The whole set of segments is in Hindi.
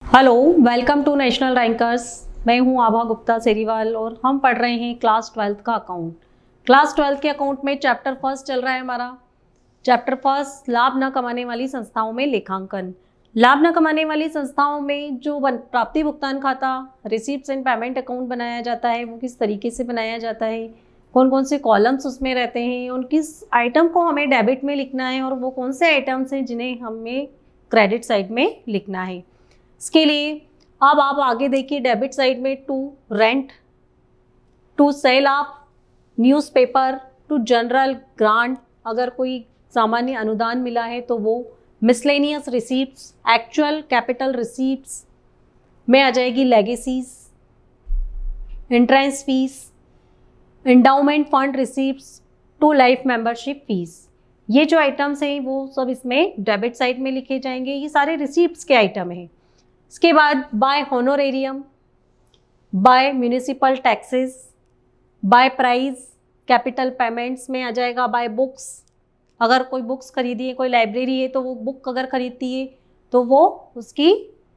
Hello, welcome to national rankers. मैं हूं आभा गुप्ता सेरीवाल और हम पढ़ रहे हैं क्लास 12 का अकाउंट। क्लास 12 के अकाउंट में चैप्टर फर्स्ट चल रहा है हमारा। चैप्टर फर्स्ट, लाभ न कमाने वाली संस्थाओं में लेखांकन। लाभ न कमाने वाली संस्थाओं में जो प्राप्ति भुगतान खाता, रिसीप्ट्स एंड पेमेंट अकाउंट बनाया जाता है, वो किस तरीके से बनाया जाता है, कौन कौन से कॉलम्स उसमें रहते हैं, उन किस आइटम को हमें डेबिट में लिखना है और वो कौन से आइटम्स हैं जिन्हें हमें क्रेडिट साइड में लिखना है। इसके लिए अब आप आगे देखिए, डेबिट साइड में to rent, to sale of newspaper, to general grant, अगर कोई सामान्य अनुदान मिला है तो वो, miscellaneous receipts, actual capital receipts में आ जाएगी legacies, entrance fees, endowment fund receipts, to life membership fees. ये जो आइटम्स हैं वो सब इसमें डेबिट साइड में लिखे जाएंगे। ये सारे रिसीप्ट्स के आइटम हैं। इसके बाद by honorarium, by municipal taxes, by prize, capital payments में आ जाएगा बाय बुक्स। अगर कोई बुक्स खरीदी है, कोई लाइब्रेरी है तो वो बुक अगर खरीदती है तो वो उसकी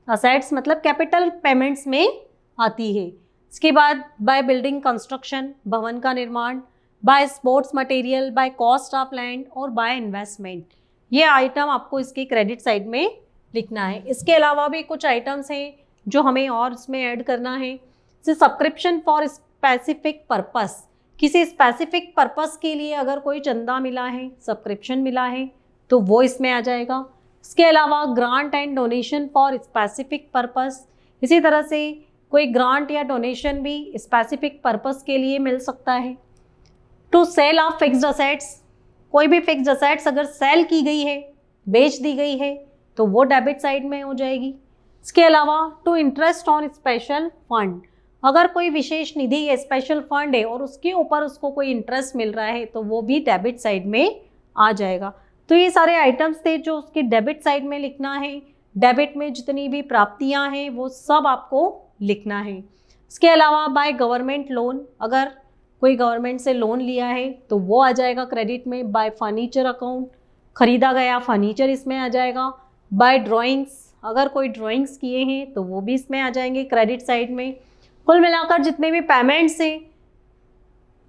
असेट्स मतलब कैपिटल पेमेंट्स में आती है। इसके बाद बाय बिल्डिंग कंस्ट्रक्शन, भवन का निर्माण, by sports material, by cost of land और बाय इन्वेस्टमेंट। ये आइटम आपको इसकी क्रेडिट साइड में लिखना है। इसके अलावा भी कुछ आइटम्स हैं जो हमें और इसमें ऐड करना है। जैसे सब्सक्रिप्शन फॉर स्पेसिफिक पर्पस, किसी स्पेसिफिक पर्पस के लिए अगर कोई चंदा मिला है, सब्सक्रिप्शन मिला है तो वो इसमें आ जाएगा। इसके अलावा grant and donation for specific purpose, इसी तरह से कोई ग्रांट या डोनेशन भी स्पेसिफिक पर्पस के लिए मिल सकता है। To sale of fixed assets, कोई भी फिक्स्ड असेट्स अगर सेल की गई है, बेच दी गई है तो वो डेबिट साइड में हो जाएगी। इसके अलावा to interest on special fund, अगर कोई विशेष निधि या स्पेशल फंड है और उसके ऊपर उसको कोई इंटरेस्ट मिल रहा है तो वो भी डेबिट साइड में आ जाएगा। तो ये सारे आइटम्स थे जो उसके डेबिट साइड में लिखना है। डेबिट में जितनी भी प्राप्तियां हैं वो सब आपको लिखना है। इसके अलावा बाय गवर्नमेंट लोन, अगर कोई गवर्नमेंट से लोन लिया है तो वो आ जाएगा क्रेडिट में। बाय फर्नीचर अकाउंट, खरीदा गया फर्नीचर इसमें आ जाएगा। बाय ड्राइंग्स, अगर कोई ड्राइंग्स किए हैं तो वो भी इसमें आ जाएंगे क्रेडिट साइड में। कुल मिलाकर जितने भी पेमेंट्स हैं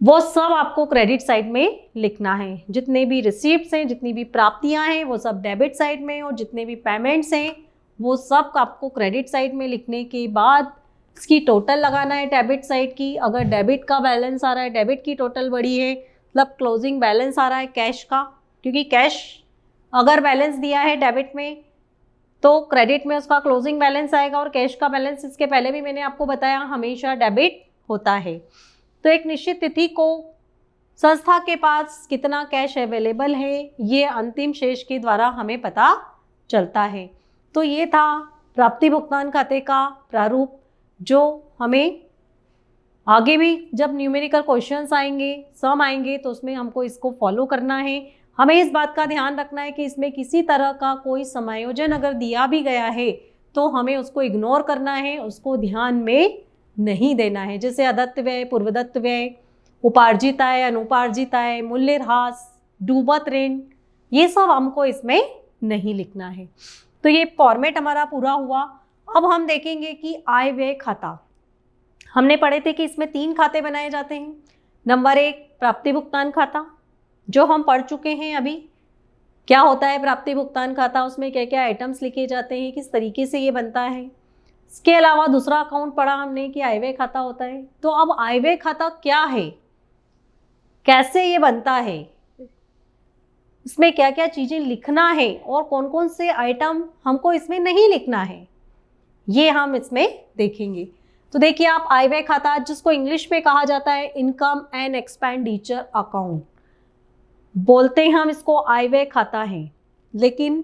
वो सब आपको क्रेडिट साइड में लिखना है। जितने भी रिसीप्ट्स हैं, जितनी भी प्राप्तियां हैं वो सब डेबिट साइड में, और जितने भी पेमेंट्स हैं वो सब आपको क्रेडिट साइड में लिखने के बाद इसकी टोटल लगाना है डेबिट साइड की। अगर डेबिट का बैलेंस आ रहा है, डेबिट की टोटल बड़ी है, मतलब क्लोजिंग बैलेंस आ रहा है कैश का, क्योंकि कैश अगर बैलेंस दिया है डेबिट में तो क्रेडिट में उसका क्लोजिंग बैलेंस आएगा, और कैश का बैलेंस इसके पहले भी मैंने आपको बताया हमेशा डेबिट होता है। तो एक निश्चित तिथि को संस्था के पास कितना कैश अवेलेबल है ये अंतिम शेष के द्वारा हमें पता चलता है। तो ये था प्राप्ति भुगतान खाते का प्रारूप, जो हमें आगे भी जब न्यूमेरिकल क्वेश्चंस आएंगे, सम आएंगे तो उसमें हमको इसको फॉलो करना है। हमें इस बात का ध्यान रखना है कि इसमें किसी तरह का कोई समायोजन अगर दिया भी गया है तो हमें उसको इग्नोर करना है, उसको ध्यान में नहीं देना है। जैसे अदत्त व्यय, पूर्वदत्त व्यय, उपार्जित आय, अनुपार्जित आय, मूल्यह्रास, डूबत ऋण, ये सब हमको इसमें नहीं लिखना है। तो ये फॉर्मेट हमारा पूरा हुआ। अब हम देखेंगे कि आय व्यय खाता। हमने पढ़े थे कि इसमें 3 खाते बनाए जाते हैं। नंबर 1 प्राप्ति भुगतान खाता, जो हम पढ़ चुके हैं अभी। क्या होता है प्राप्ति भुगतान खाता, उसमें क्या क्या आइटम्स लिखे जाते हैं, किस तरीके से ये बनता है। इसके अलावा दूसरा अकाउंट पढ़ा हमने कि आय व्यय खाता होता है। तो अब आय व्यय खाता क्या है, कैसे ये बनता है, इसमें क्या क्या चीज़ें लिखना है और कौन कौन से आइटम हमको इसमें नहीं लिखना है, ये हम इसमें देखेंगे। तो देखिए आप, आय व्यय खाता जिसको इंग्लिश में कहा जाता है इनकम एंड एक्सपेंडिचर अकाउंट, बोलते हैं हम इसको आय व्यय खाता है, लेकिन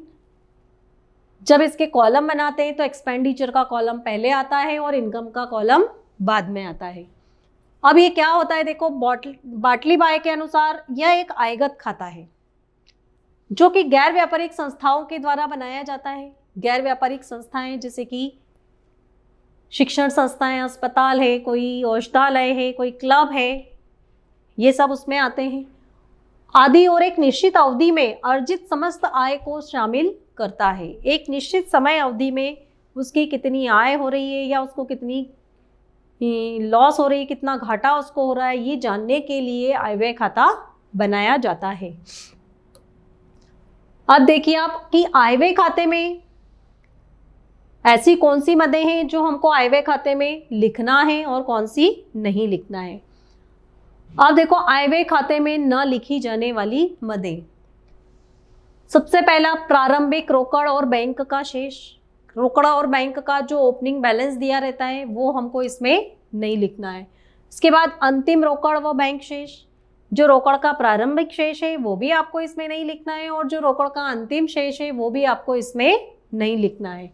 जब इसके कॉलम बनाते हैं तो एक्सपेंडिचर का कॉलम पहले आता है और इनकम का कॉलम बाद में आता है। अब ये क्या होता है, देखो बाटली बाय के अनुसार यह एक आयगत खाता है जो कि गैर व्यापारिक संस्थाओं के द्वारा बनाया जाता है। गैर व्यापारिक संस्थाएं जैसे कि शिक्षण संस्थाएं, अस्पताल है, कोई औषधालय है, कोई क्लब है, ये सब उसमें आते हैं आदि, और एक निश्चित अवधि में अर्जित समस्त आय को शामिल करता है। एक निश्चित समय अवधि में उसकी कितनी आय हो रही है या उसको कितनी लॉस हो रही है, कितना घाटा उसको हो रहा है, ये जानने के लिए आय व्यय खाता बनाया जाता है। अब देखिए आप कि आय व्यय खाते में ऐसी कौन सी मदें हैं जो हमको आय व्यय खाते में लिखना है और कौन सी नहीं लिखना है। अब देखो आय व्यय खाते में न लिखी जाने वाली मदें, सबसे पहला प्रारंभिक रोकड़ और बैंक का शेष। रोकड़ और बैंक का जो ओपनिंग बैलेंस दिया रहता है वो हमको इसमें नहीं लिखना है। इसके बाद अंतिम रोकड़ व बैंक शेष, जो रोकड़ का प्रारंभिक शेष है वो भी आपको इसमें नहीं लिखना है और जो रोकड़ का अंतिम शेष है वो भी आपको इसमें नहीं लिखना है।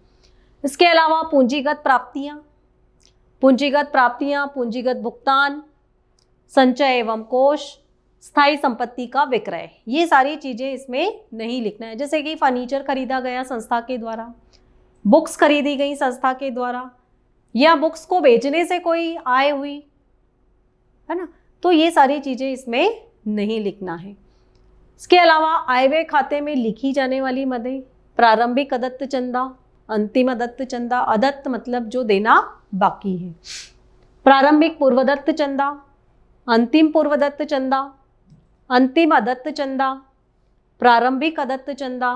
इसके अलावा पूंजीगत प्राप्तियां, पूंजीगत भुगतान, संचय एवं कोष, स्थायी संपत्ति का विक्रय, ये सारी चीजें इसमें नहीं लिखना है। जैसे कि फर्नीचर खरीदा गया संस्था के द्वारा, बुक्स खरीदी गई संस्था के द्वारा, या बुक्स को बेचने से कोई आय हुई, है ना, तो ये सारी चीजें इसमें नहीं लिखना है। इसके अलावा आय व्यय खाते में लिखी जाने वाली मदें, प्रारंभिक अदत्त चंदा, अंतिम अदत्त चंदा। अदत्त मतलब जो देना बाकी है। प्रारंभिक पूर्वदत्त चंदा, अंतिम पूर्वदत्त चंदा, अंतिम अदत्त चंदा, प्रारंभिक अदत्त चंदा,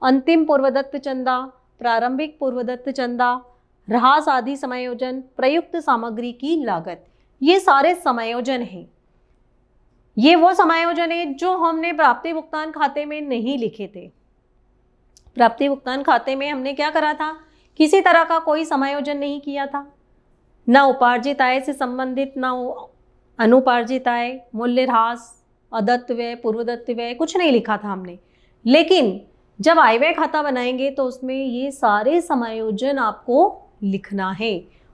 अंतिम पूर्वदत्त चंदा, प्रारंभिक पूर्वदत्त चंदा, ह्रास आदि समायोजन, प्रयुक्त सामग्री की लागत, ये सारे समायोजन हैं। ये वो समायोजन है जो हमने प्राप्ति भुगतान खाते में नहीं लिखे थे। प्राप्ति भुगतान खाते में हमने क्या करा था, किसी तरह का कोई समायोजन नहीं किया था, ना उपार्जित आय से संबंधित, ना अनुपार्जित आय, मूल्य ह्रास, अदत्त व्यय, पूर्वदत्त व्यय, कुछ नहीं लिखा था हमने। लेकिन जब आय व्यय खाता बनाएंगे तो उसमें ये सारे समायोजन आपको लिखना है।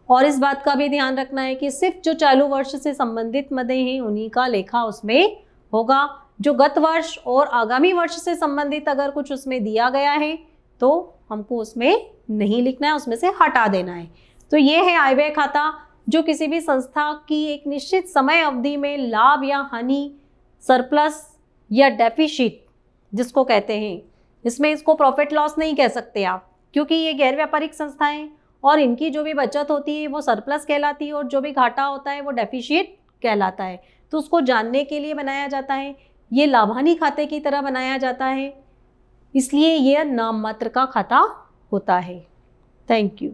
और इस बात का भी ध्यान रखना है कि सिर्फ जो चालू वर्ष से संबंधित मदें हैं उन्हीं का लेखा उसमें होगा। जो गत वर्ष और आगामी वर्ष से संबंधित अगर कुछ उसमें दिया गया है तो हमको उसमें नहीं लिखना है, उसमें से हटा देना है। तो ये है आय व्यय खाता, जो किसी भी संस्था की एक निश्चित समय अवधि में लाभ या हानि, सरप्लस या डेफिसिट जिसको कहते हैं, इसमें इसको प्रॉफिट लॉस नहीं कह सकते आप, क्योंकि ये गैर व्यापारिक संस्थाएं और इनकी जो भी बचत होती है वो सरप्लस कहलाती है और जो भी घाटा होता है वो डेफिसिट कहलाता है। तो उसको जानने के लिए बनाया जाता है। ये लाभानी खाते की तरह बनाया जाता है, इसलिए यह नाम मात्र का खाता होता है। Thank you.